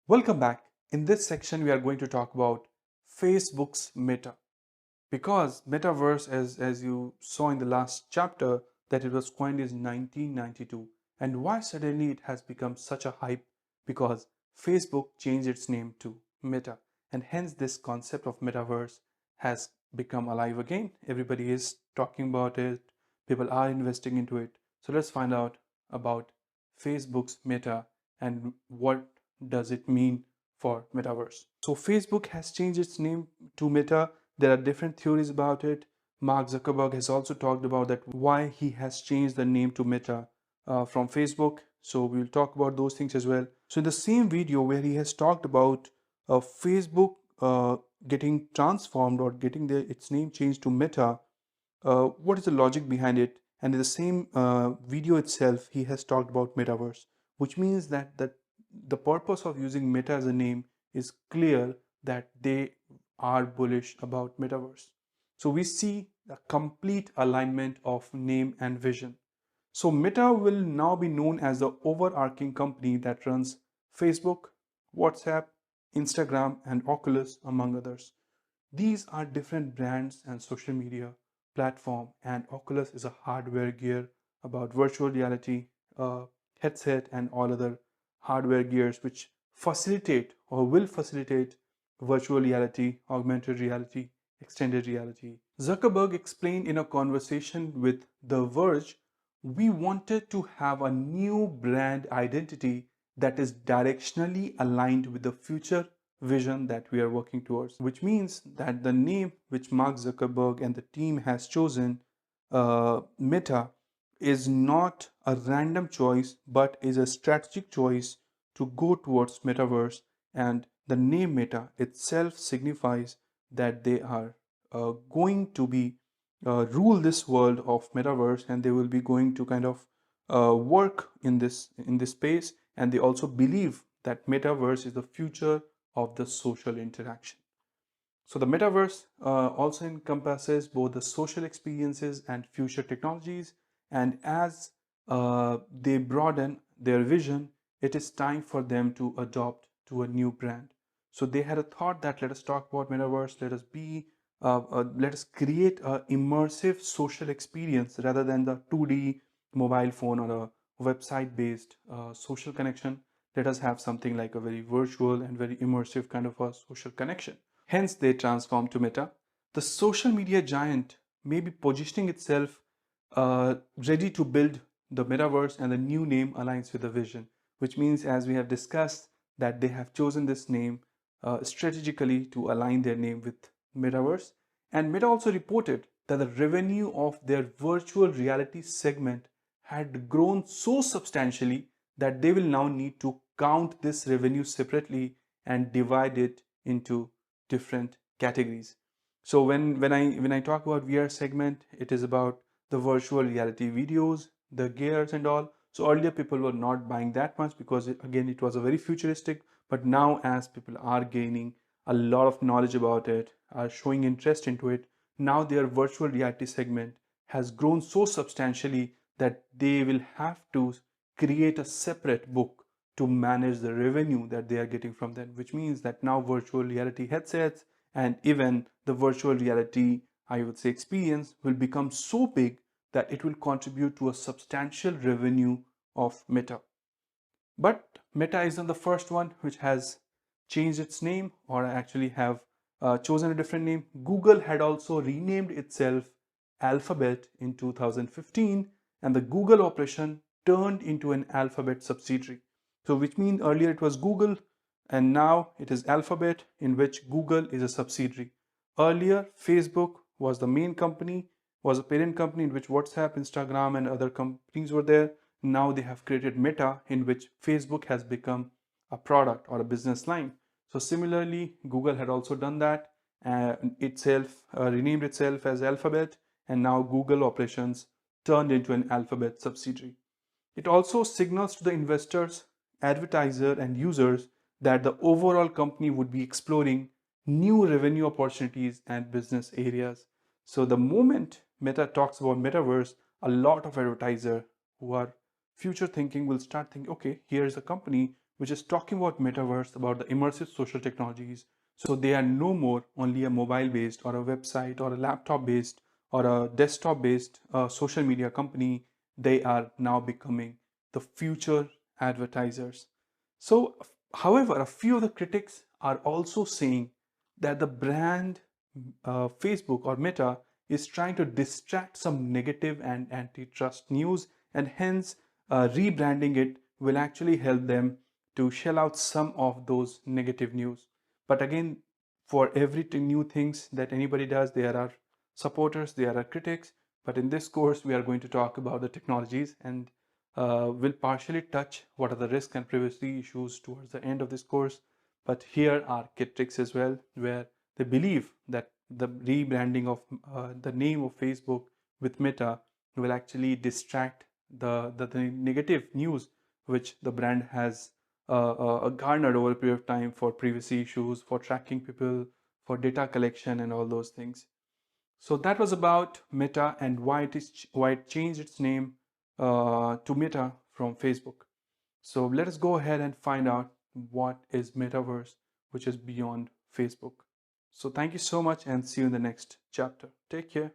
Welcome back. In this section, we are going to talk about Facebook's Meta. Because Metaverse, as you saw in the last chapter, that it was coined in 1992. And why suddenly it has become such a hype? Because Facebook changed its name to Meta. And hence this concept of Metaverse has become alive again. Everybody is talking about it. People are investing into it. So let's find out about Facebook's Meta and what does it mean for Metaverse. So Facebook has changed its name to Meta. There are different theories about it. Mark Zuckerberg has also talked about that why he has changed the name to Meta from Facebook. So we'll talk about those things as well. So in the same video where he has talked about Facebook getting transformed or getting its name changed to Meta, what is the logic behind it? And in the same video itself, he has talked about Metaverse, which means that the purpose of using Meta as a name is clear that they are bullish about Metaverse. So we see a complete alignment of name and vision. So Meta will now be known as the overarching company that runs Facebook, WhatsApp, Instagram, and Oculus, among others. These are different brands and social media platform, and Oculus is a hardware gear about virtual reality, headset, and all other hardware gears which facilitate or will facilitate virtual reality, augmented reality, extended reality. Zuckerberg explained in a conversation with The Verge, we wanted to have a new brand identity that is directionally aligned with the future vision that we are working towards, which means that the name which Mark Zuckerberg and the team has chosen, Meta, is not a random choice but is a strategic choice to go towards metaverse. And the name Meta itself signifies that they are going to be rule this world of metaverse, and they will be going to kind of work in this space. And they also believe that metaverse is the future of the social interaction. So the metaverse also encompasses both the social experiences and future technologies. And as they broaden their vision, it is time for them to adopt to a new brand. So they had a thought that let us talk about metaverse, let us create a immersive social experience rather than the 2D mobile phone or a website based social connection. Let us have something like a very virtual and very immersive kind of a social connection. Hence, they transformed to Meta. The social media giant may be positioning itself ready to build the metaverse, and the new name aligns with the vision, which means, as we have discussed, that they have chosen this name strategically to align their name with metaverse. And Meta also reported that the revenue of their virtual reality segment had grown so substantially that they will now need to count this revenue separately and divide it into different categories. So when I talk about VR segment, it is about the virtual reality videos, the gears and all. So earlier people were not buying that much because again it was a very futuristic, but now as people are gaining a lot of knowledge about it, are showing interest into it, now their virtual reality segment has grown so substantially that they will have to create a separate book to manage the revenue that they are getting from them, which means that now virtual reality headsets and even the virtual reality, I would say, experience will become so big that it will contribute to a substantial revenue of Meta. But Meta isn't the first one which has changed its name or actually have chosen a different name. Google had also renamed itself Alphabet in 2015, and the Google operation turned into an Alphabet subsidiary. So which means earlier it was Google and now it is Alphabet, in which Google is a subsidiary. Earlier, Facebook was the main company, was a parent company in which WhatsApp, Instagram, and other companies were there. Now they have created Meta, in which Facebook has become a product or a business line. So similarly, Google had also done that, itself renamed itself as Alphabet, and now Google operations turned into an Alphabet subsidiary. It also signals to the investors, advertiser, and users that the overall company would be exploring new revenue opportunities and business areas. So the moment Meta talks about metaverse, a lot of advertisers who are future thinking will start thinking, okay, here's a company which is talking about metaverse, about the immersive social technologies. So they are no more only a mobile based or a website or a laptop based or a desktop based social media company. They are now becoming the future advertisers. So, however, a few of the critics are also saying that the brand Facebook or Meta is trying to distract some negative and antitrust news, and hence rebranding it will actually help them to shell out some of those negative news. But again, for every new things that anybody does, there are supporters, there are critics. But in this course, we are going to talk about the technologies, and will partially touch what are the risk and privacy issues towards the end of this course. But here are critics as well, where they believe that the rebranding of the name of Facebook with Meta will actually distract the negative news which the brand has garnered over a period of time for privacy issues, for tracking people, for data collection, and all those things. So that was about Meta and why it changed its name to Meta from Facebook. So let us go ahead and find out what is Metaverse, which is beyond Facebook. So thank you so much and see you in the next chapter. Take care.